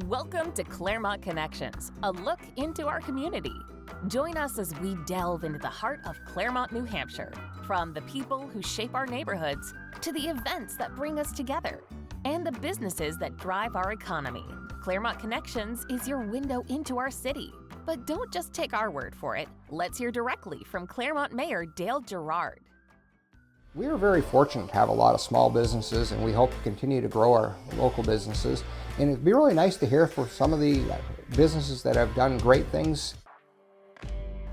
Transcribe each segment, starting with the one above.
Welcome to Claremont Connections, a look into our community. Join us as we delve into the heart of Claremont, New Hampshire, from the people who shape our neighborhoods to the events that bring us together and the businesses that drive our economy. Claremont Connections is your window into our city. But don't just take our word for it. Let's hear directly from Claremont Mayor Dale Gerard. We are very fortunate to have a lot of small businesses, and we hope to continue to grow our local businesses. And it'd be really nice to hear from some of the businesses that have done great things.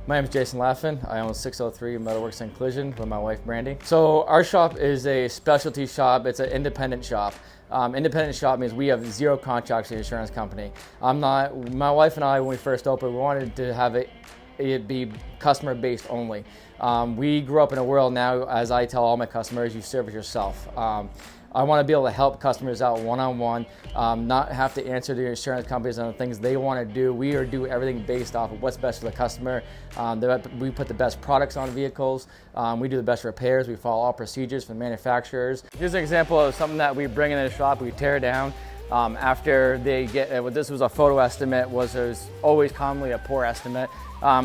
My name is Jason Laffin. I own 603 Metalworks and Collision with my wife Brandy. So our shop is a specialty shop. It's an independent shop. Independent shop means we have zero contracts with the insurance company. My wife and I, when we first opened, we wanted to have it be customer based only. We grew up in a world now, as I tell all my customers, you service yourself. I want to be able to help customers out one-on-one, not have to answer to the insurance companies on the things they want to do. We do everything based off of what's best for the customer. We put the best products on vehicles. We do the best repairs. We follow all procedures from manufacturers. Here's an example of something that we bring in the shop. We tear down. After they get, this was a photo estimate, there's always commonly a poor estimate.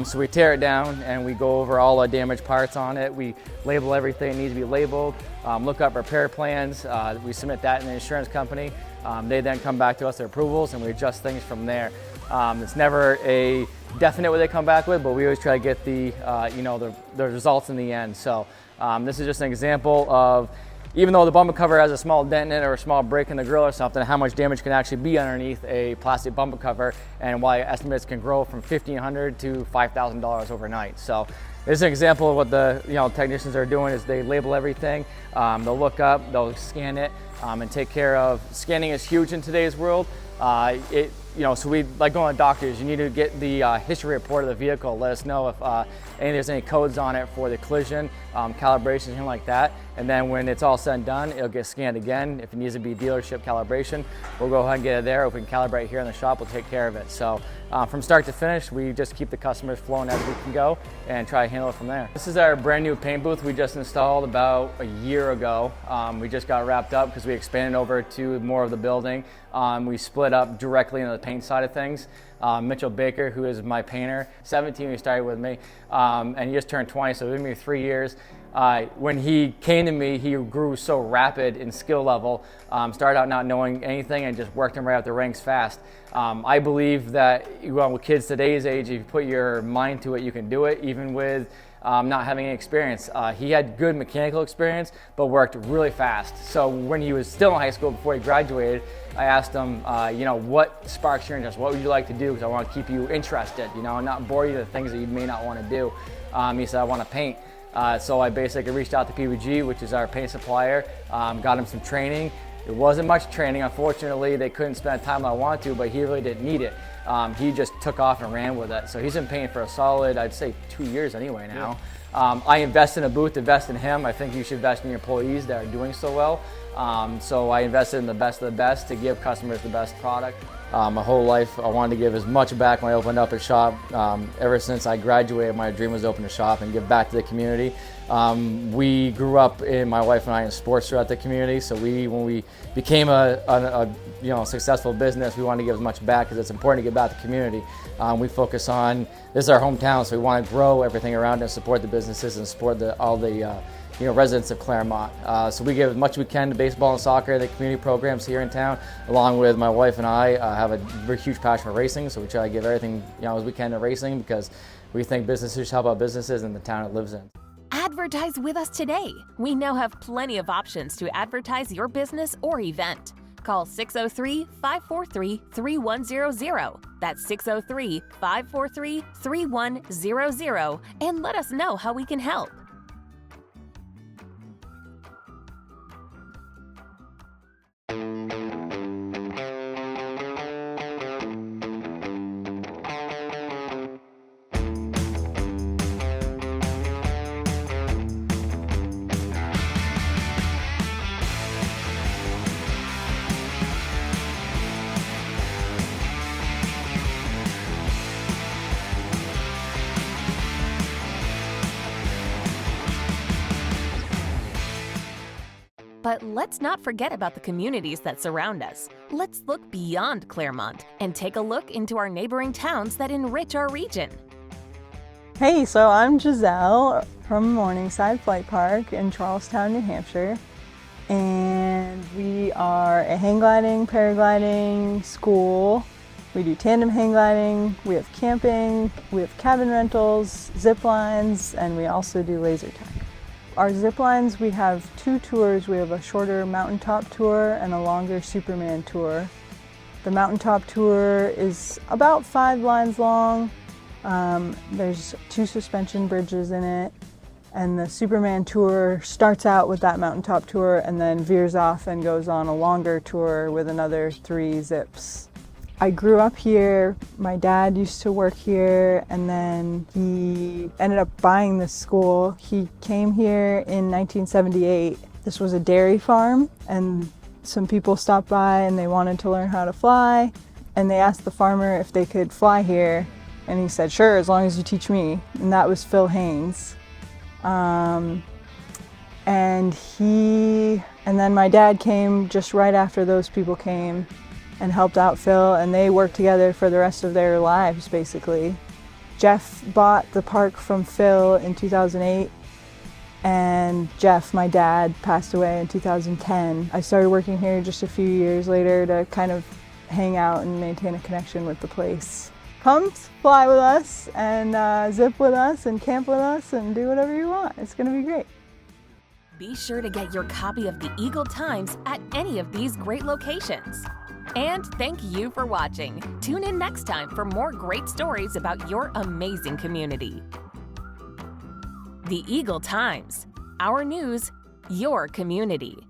So we tear it down and we go over all the damaged parts on it. We label everything that needs to be labeled, look up repair plans. We submit that in the insurance company. They then come back to us their approvals and we adjust things from there. It's never a definite what they come back with, but we always try to get the results in the end. So this is just an example of, even though the bumper cover has a small dent in it or a small break in the grill or something, how much damage can actually be underneath a plastic bumper cover, and why estimates can grow from $1,500 to $5,000 overnight. So this is an example of what the technicians are doing is they label everything. They'll look up, they'll scan it, and take care of. Scanning is huge in today's world. So we like going to doctors. You need to get the history report of the vehicle. Let us know if there's any codes on it for the collision, calibration, anything like that. And then when it's all said and done, it'll get scanned again. If it needs to be dealership calibration, we'll go ahead and get it there. If we can calibrate here in the shop, we'll take care of it. So from start to finish, we just keep the customers flowing as we can go and try to handle it from there. This is our brand new paint booth we just installed about a year ago. We just got wrapped up because we expanded over to more of the building. We split up directly into the paint side of things. Mitchell Baker, who is my painter, 17 when he started with me, and he just turned 20, so it took me 3 years. When he came to me, he grew so rapid in skill level, started out not knowing anything and just worked him right up the ranks fast. I believe that with kids today's age, if you put your mind to it, you can do it, even with not having any experience. He had good mechanical experience, but worked really fast. So when he was still in high school, before he graduated, I asked him, what sparks your interest? What would you like to do? Because I want to keep you interested, and not bore you to things that you may not want to do. He said, I want to paint. So I basically reached out to PBG, which is our paint supplier, got him some training. It wasn't much training, unfortunately. They couldn't spend time I wanted to, but he really didn't need it. He just took off and ran with it. So he's been painting for a solid, I'd say 2 years anyway now. Yeah. I invest in a booth, invest in him. I think you should invest in your employees that are doing so well. So I invested in the best of the best to give customers the best product. My whole life, I wanted to give as much back when I opened up a shop. Ever since I graduated, my dream was to open a shop and give back to the community. We grew up, my wife and I, in sports throughout the community. So when we became a successful business, we wanted to give as much back because it's important to give back to the community. We focus on, this is our hometown, so we want to grow everything around and support the businesses and support all the residents of Claremont. So we give as much as we can to baseball and soccer, the community programs here in town, along with my wife and I have a very huge passion for racing, so we try to give everything as we can to racing because we think businesses should help out businesses in the town it lives in. Advertise with us today. We now have plenty of options to advertise your business or event. Call 603-543-3100. That's 603-543-3100 and let us know how we can help. But let's not forget about the communities that surround us. Let's look beyond Claremont and take a look into our neighboring towns that enrich our region. Hey, so I'm Giselle from Morningside Flight Park in Charlestown, New Hampshire. And we are a hang gliding, paragliding school. We do tandem hang gliding, we have camping, we have cabin rentals, zip lines, and we also do laser tag. Our zip lines, we have 2 tours. We have a shorter mountaintop tour and a longer Superman tour. The mountaintop tour is about 5 lines long. There's 2 suspension bridges in it. And the Superman tour starts out with that mountaintop tour and then veers off and goes on a longer tour with another 3 zips. I grew up here. My dad used to work here, and then he ended up buying this school. He came here in 1978. This was a dairy farm, and some people stopped by and they wanted to learn how to fly, and they asked the farmer if they could fly here, and he said, sure, as long as you teach me. And that was Phil Haynes. And then my dad came just right after those people came and helped out Phil, and they worked together for the rest of their lives, basically. Jeff bought the park from Phil in 2008, and Jeff, my dad, passed away in 2010. I started working here just a few years later to kind of hang out and maintain a connection with the place. Come fly with us and zip with us and camp with us and do whatever you want. It's gonna be great. Be sure to get your copy of the Eagle Times at any of these great locations. And thank you for watching. Tune in next time for more great stories about your amazing community. The Eagle Times, our news, your community.